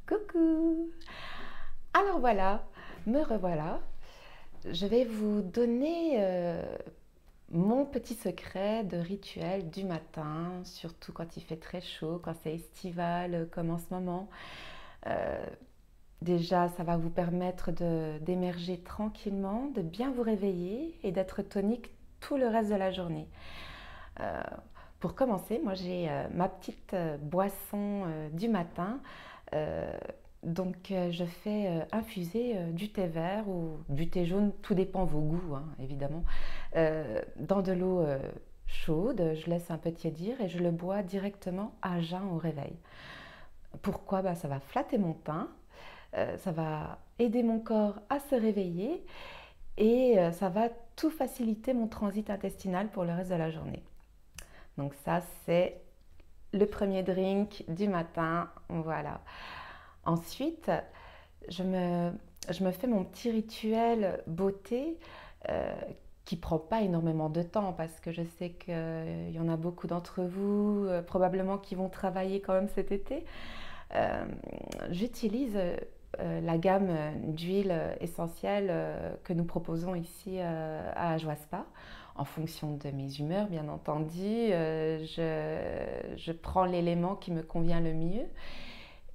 Coucou! Alors voilà, me revoilà. Je vais vous donner mon petit secret de rituel du matin, surtout quand il fait très chaud, quand c'est estival comme en ce moment. Euh, Déjà, ça va vous permettre d'émerger tranquillement, de bien vous réveiller et d'être tonique tout le reste de la journée. Euh, pour commencer, moi j'ai ma petite boisson du matin. Euh, je fais infuser du thé vert ou du thé jaune, tout dépend vos goûts, hein, évidemment, dans de l'eau chaude. Je laisse un peu tiédir et je le bois directement à jeun au réveil. Pourquoi? Ça va flatter mon teint, ça va aider mon corps à se réveiller et ça va tout faciliter mon transit intestinal pour le reste de la journée. Donc ça, c'est le premier drink du matin. Voilà. Ensuite, je me, je me fais mon petit rituel beauté euh, qui ne prend pas énormément de temps parce que je sais qu'il y en a beaucoup d'entre vous probablement qui vont travailler quand même cet été. Euh, J'utilise la gamme d'huiles essentielles que nous proposons ici à Joie Spa. En fonction de mes humeurs, bien entendu, je prends l'élément qui me convient le mieux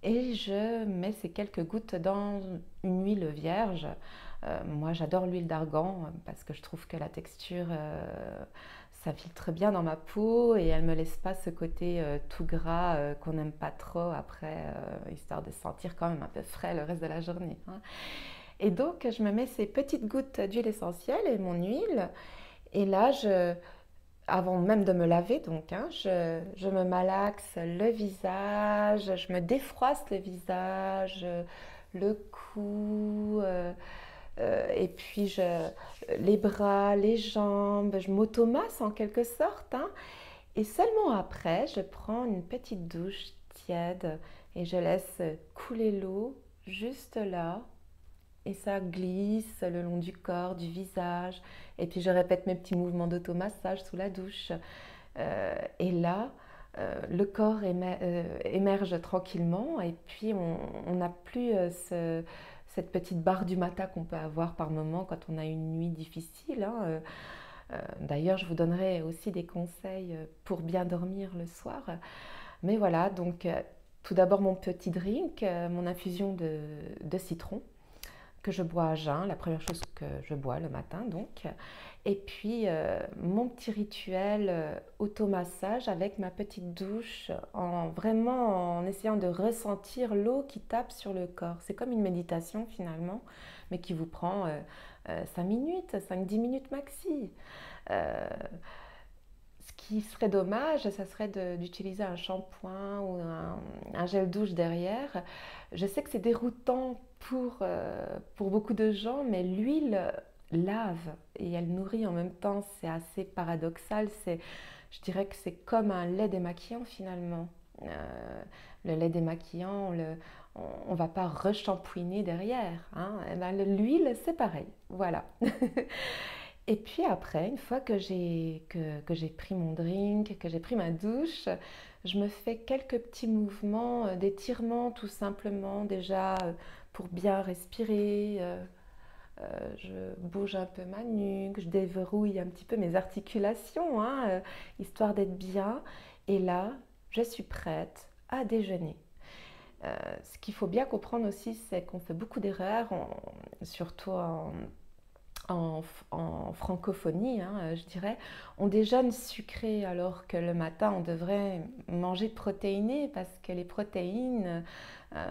et je mets ces quelques gouttes dans une huile vierge. Moi, j'adore l'huile d'argan parce que je trouve que la texture, ça filtre bien dans ma peau et elle ne me laisse pas ce côté tout gras qu'on n'aime pas trop après, histoire de sentir quand même un peu frais le reste de la journée, hein. Et donc, je me mets ces petites gouttes d'huile essentielle et mon huile. Et là, avant même de me laver, donc, hein, je me malaxe le visage, je me défroisse le visage, le cou, et puis les bras, les jambes, je m'automasse en quelque sorte, hein. Et seulement après, je prends une petite douche tiède et je laisse couler l'eau juste là. Et ça glisse le long du corps, du visage. Et puis je répète mes petits mouvements d'automassage sous la douche. Et là, le corps émerge tranquillement et puis on n'a plus cette petite barre du matin qu'on peut avoir par moment quand on a une nuit difficile, hein. D'ailleurs, je vous donnerai aussi des conseils pour bien dormir le soir. Mais voilà, donc tout d'abord mon petit drink, mon infusion de citron que je bois à jeun, la première chose que je bois le matin donc. Et puis mon petit rituel automassage avec ma petite douche, vraiment en essayant de ressentir l'eau qui tape sur le corps. C'est comme une méditation finalement, mais qui vous prend 5 minutes, 5-10 minutes maxi. Euh, Ce qui serait dommage, ça serait d'utiliser un shampoing ou un gel douche derrière. Je sais que c'est déroutant pour beaucoup de gens, mais l'huile lave et elle nourrit en même temps. C'est assez paradoxal. Je dirais que c'est comme un lait démaquillant finalement. Le lait démaquillant, on ne va pas reshampouiner derrière, hein. Eh ben, l'huile, c'est pareil. Voilà. Et puis après, une fois que j'ai pris mon drink, que j'ai pris ma douche, je me fais quelques petits mouvements d'étirement tout simplement déjà pour bien respirer. Je bouge un peu ma nuque, je déverrouille un petit peu mes articulations, hein, histoire d'être bien. Et là, je suis prête à déjeuner. Ce qu'il faut bien comprendre aussi, c'est qu'on fait beaucoup d'erreurs, surtout en, en francophonie, hein, je dirais, on déjeune sucré alors que le matin on devrait manger protéiné parce que les protéines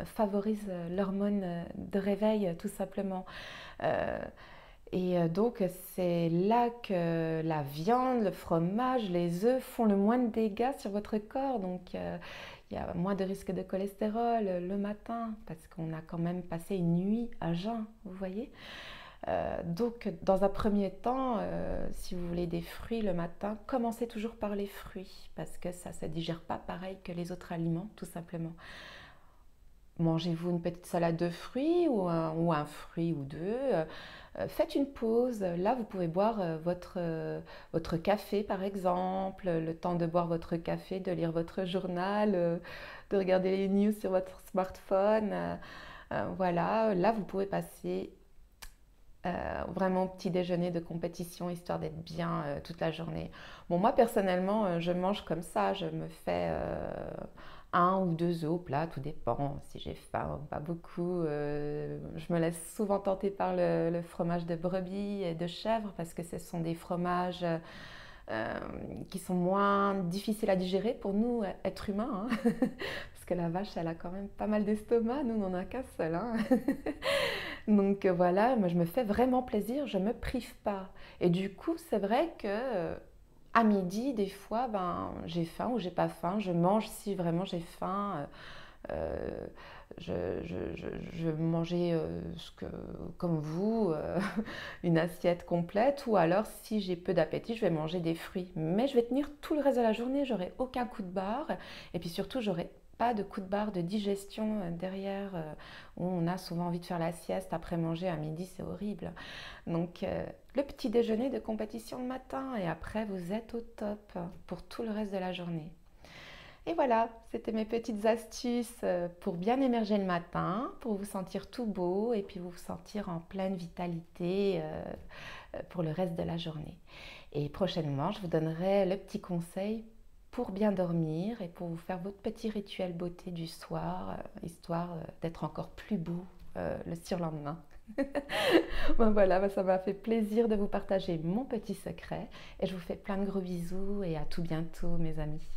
favorisent l'hormone de réveil tout simplement. Euh, donc c'est là que la viande, le fromage, les œufs font le moins de dégâts sur votre corps. Donc il y a moins de risque de cholestérol le matin parce qu'on a quand même passé une nuit à jeun, vous voyez. Donc, dans un premier temps, si vous voulez des fruits le matin, commencez toujours par les fruits parce que ça ne digère pas pareil que les autres aliments, tout simplement. Mangez-vous une petite salade de fruits ou un fruit ou deux. Faites une pause. Là, vous pouvez boire votre café, par exemple, le temps de boire votre café, de lire votre journal, de regarder les news sur votre smartphone. Voilà, là, vous pouvez passer vraiment au petit déjeuner de compétition, histoire d'être bien toute la journée. Bon, moi, personnellement, je mange comme ça. Je me fais un ou deux œufs au plat, tout dépend si j'ai faim, pas beaucoup. Je me laisse souvent tenter par le fromage de brebis et de chèvre parce que ce sont des fromages euh, qui sont moins difficiles à digérer pour nous, êtres humains, hein. Parce que la vache, elle a quand même pas mal d'estomac, nous, on n'en a qu'un seul, hein. Donc voilà, moi je me fais vraiment plaisir, je me prive pas. Et du coup, c'est vrai que à midi, des fois, ben, j'ai faim ou j'ai pas faim. Je mange si vraiment j'ai faim. Euh, je vais manger comme vous, une assiette complète. Ou alors, si j'ai peu d'appétit, je vais manger des fruits. Mais je vais tenir tout le reste de la journée. J'aurai aucun coup de barre. Et puis surtout, j'aurai pas de coup de barre de digestion derrière, où on a souvent envie de faire la sieste après manger à midi, c'est horrible. Donc le petit déjeuner de compétition le matin et après vous êtes au top pour tout le reste de la journée. Et voilà, c'était mes petites astuces pour bien émerger le matin, pour vous sentir tout beau et puis vous sentir en pleine vitalité pour le reste de la journée. Et prochainement, je vous donnerai le petit conseil pour bien dormir et pour vous faire votre petit rituel beauté du soir, histoire d'être encore plus beau le surlendemain. Bon, voilà, ça m'a fait plaisir de vous partager mon petit secret et je vous fais plein de gros bisous et à tout bientôt mes amis.